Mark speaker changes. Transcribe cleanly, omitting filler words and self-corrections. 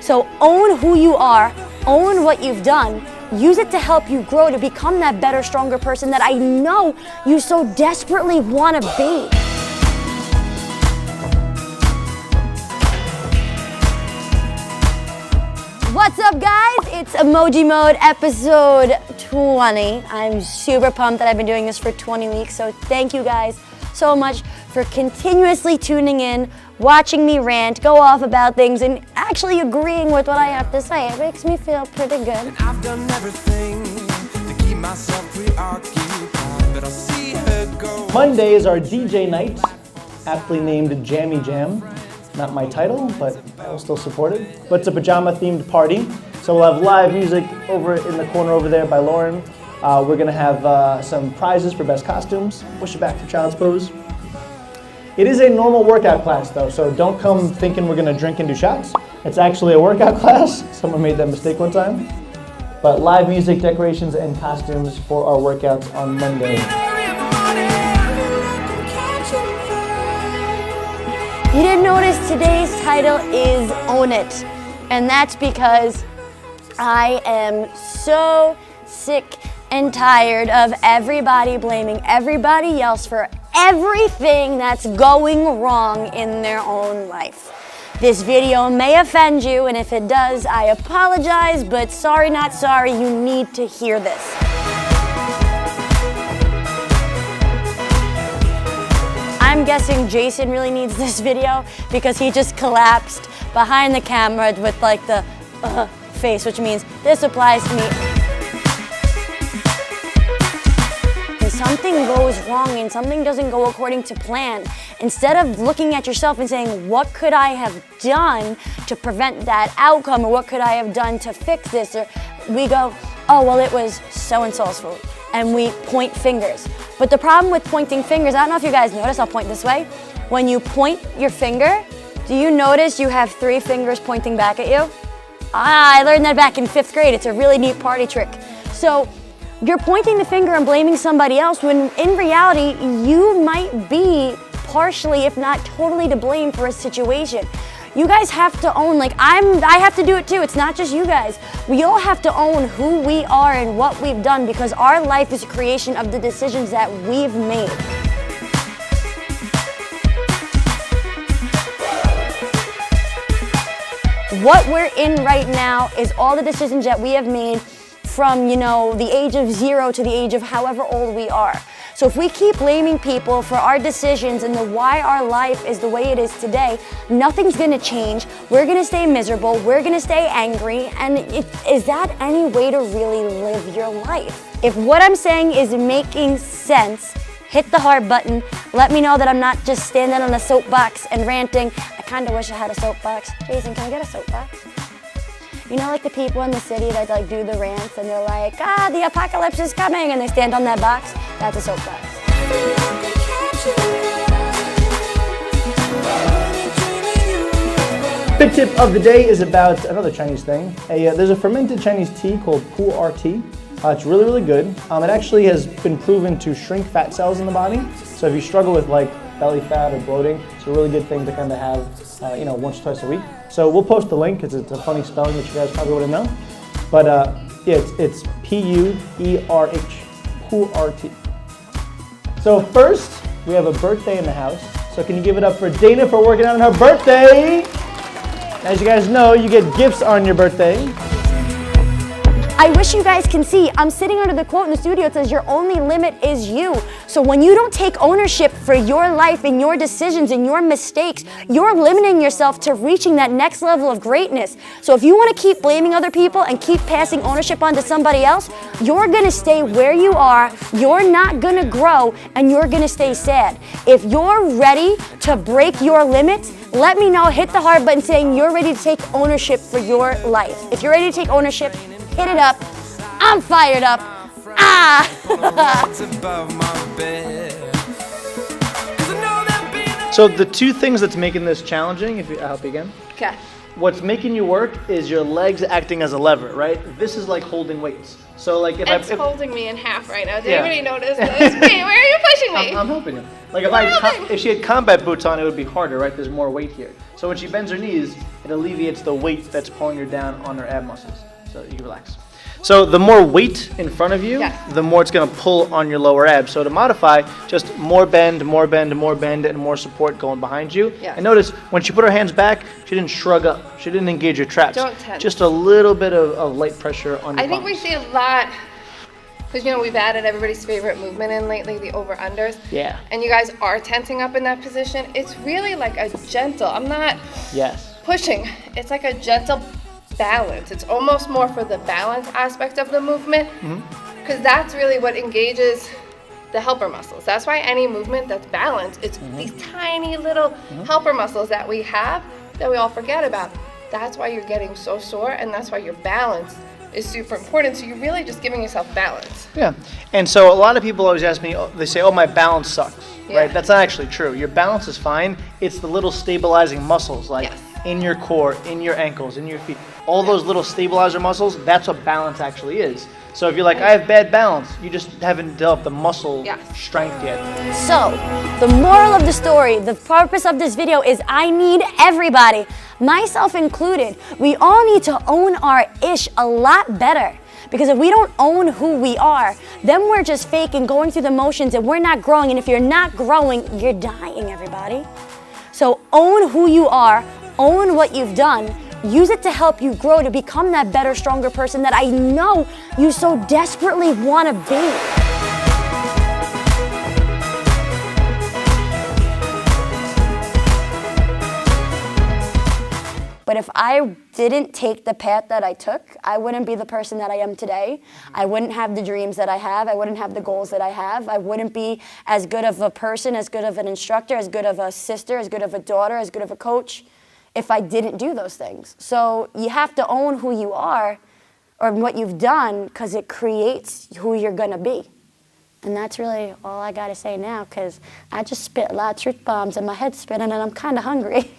Speaker 1: So own who you are, own what you've done, use it to help you grow, to become that better, stronger person that I know you so desperately want to be. What's up, guys? It's Emoji Mode episode 20. I'm super pumped that I've been doing this for 20 weeks, so thank you guys so much for continuously tuning in, watching me rant, go off about things, and actually agreeing with what I have to say. It makes me feel pretty good.
Speaker 2: And I've done everything to keep myself preoccupied, but I'll see her go.
Speaker 3: Monday is our DJ night, aptly named Jammy Jam. Not my title, but I will still support it. But it's a pajama-themed party, so we'll have live music over in the corner over there by Lauren. We're gonna have some prizes for best costumes. Push it back for Child's Pose. It is a normal workout class though, so don't come thinking we're gonna drink and do shots. It's actually a workout class. Someone made that mistake one time. But live music, decorations, and costumes for our workouts on Monday.
Speaker 1: You didn't notice today's title is Own It, and that's because I am so sick and tired of everybody blaming everybody else for everything that's going wrong in their own life. This video may offend you, and if it does, I apologize, but sorry not sorry, you need to hear this. I'm guessing Jason really needs this video because he just collapsed behind the camera with like the face, which means this applies to me. When something goes wrong and something doesn't go according to plan, instead of looking at yourself and saying, what could I have done to prevent that outcome, or what could I have done to fix this, or we go, oh, well, it was so-and-so's fault, and we point fingers. But the problem with pointing fingers, I don't know if you guys notice, I'll point this way. When you point your finger, do you notice you have 3 fingers pointing back at you? I learned that back in 5th grade. It's a really neat party trick. So you're pointing the finger and blaming somebody else when in reality, you might be partially, if not totally, to blame for a situation. You guys have to own, I have to do it too. It's not just you guys. We all have to own who we are and what we've done, because our life is a creation of the decisions that we've made. What we're in right now is all the decisions that we have made from, the age of 0 to the age of however old we are. So if we keep blaming people for our decisions and the why our life is the way it is today, nothing's gonna change. We're gonna stay miserable, we're gonna stay angry, and is that any way to really live your life? If what I'm saying is making sense, hit the heart button. Let me know that I'm not just standing on a soapbox and ranting. I kinda wish I had a soapbox. Jason, can I get a soapbox? You know, like the people in the city that do the rants and they're like, the apocalypse is coming, and they stand on that box? That's a soapbox.
Speaker 3: Big tip of the day is about another Chinese thing. There's a fermented Chinese tea called Pu'er tea. It's really, really good. It actually has been proven to shrink fat cells in the body. So if you struggle with belly fat or bloating, it's a really good thing to kind of have, once or twice a week. So we'll post the link because it's a funny spelling that you guys probably wouldn't know. But it's P-U-E-R-H, Pu'er tea. So first, we have a birthday in the house. So can you give it up for Dana for working out on her birthday? As you guys know, you get gifts on your birthday.
Speaker 1: I wish you guys can see, I'm sitting under the quote in the studio. It says, your only limit is you. So when you don't take ownership for your life and your decisions and your mistakes, you're limiting yourself to reaching that next level of greatness. So if you want to keep blaming other people and keep passing ownership onto somebody else, you're going to stay where you are, you're not going to grow, and you're going to stay sad. If you're ready to break your limits, let me know, hit the heart button saying you're ready to take ownership for your life. If you're ready to take ownership, hit it up. I'm fired up.
Speaker 3: So the 2 things that's making this challenging, I'll help you again.
Speaker 1: Okay.
Speaker 3: what's making you work is your legs acting as a lever, right? This is like holding weights. So like
Speaker 4: It's holding me in half right now. Did
Speaker 3: Yeah.
Speaker 4: anybody notice this? Wait, where are you pushing me?
Speaker 3: I'm helping you. Like
Speaker 4: Helping.
Speaker 3: if she had combat boots on, it would be harder, right? There's more weight here. So when she bends her knees, it alleviates the weight that's pulling her down on her ab muscles. So you can relax. So the more weight in front of you,
Speaker 4: Yes.
Speaker 3: the more it's going to pull on your lower abs. So to modify, just more bend, more bend, more bend, and more support going behind you.
Speaker 4: Yes.
Speaker 3: And notice when she put her hands back, she didn't shrug up. She didn't engage your traps.
Speaker 4: Don't tense.
Speaker 3: Just a little bit of light pressure on your
Speaker 4: I think we
Speaker 3: palms.
Speaker 4: see a lot, because we've added everybody's favorite movement in lately, the over-unders.
Speaker 3: Yeah.
Speaker 4: And you guys are tensing up in that position. It's really like a gentle, I'm not
Speaker 3: Yes.
Speaker 4: pushing, it's like a gentle balance. It's almost more for the balance aspect of the movement, because that's really what engages the helper muscles. That's why any movement that's balanced, it's these tiny little helper muscles that we have that we all forget about. That's why you're getting so sore, and that's why your balance is super important. So you're really just giving yourself balance.
Speaker 3: Yeah, and so a lot of people always ask me, they say, oh, my balance sucks,
Speaker 4: Yeah.
Speaker 3: right? That's not actually true. Your balance is fine. It's the little stabilizing muscles, like
Speaker 4: Yes.
Speaker 3: in your core, in your ankles, in your feet. All those little stabilizer muscles, that's what balance actually is. So if you're like, I have bad balance, you just haven't developed the muscle
Speaker 4: Yes.
Speaker 3: strength yet.
Speaker 1: So, the moral of the story, the purpose of this video is I need everybody, myself included, we all need to own our ish a lot better. Because if we don't own who we are, then we're just fake and going through the motions and we're not growing. And if you're not growing, you're dying, everybody. So own who you are, own what you've done, use it to help you grow to become that better, stronger person that I know you so desperately want to be. But if I didn't take the path that I took, I wouldn't be the person that I am today. I wouldn't have the dreams that I have. I wouldn't have the goals that I have. I wouldn't be as good of a person, as good of an instructor, as good of a sister, as good of a daughter, as good of a coach if I didn't do those things. So you have to own who you are or what you've done because it creates who you're going to be. And that's really all I got to say now because I just spit a lot of truth bombs and my head's spinning and I'm kind of hungry.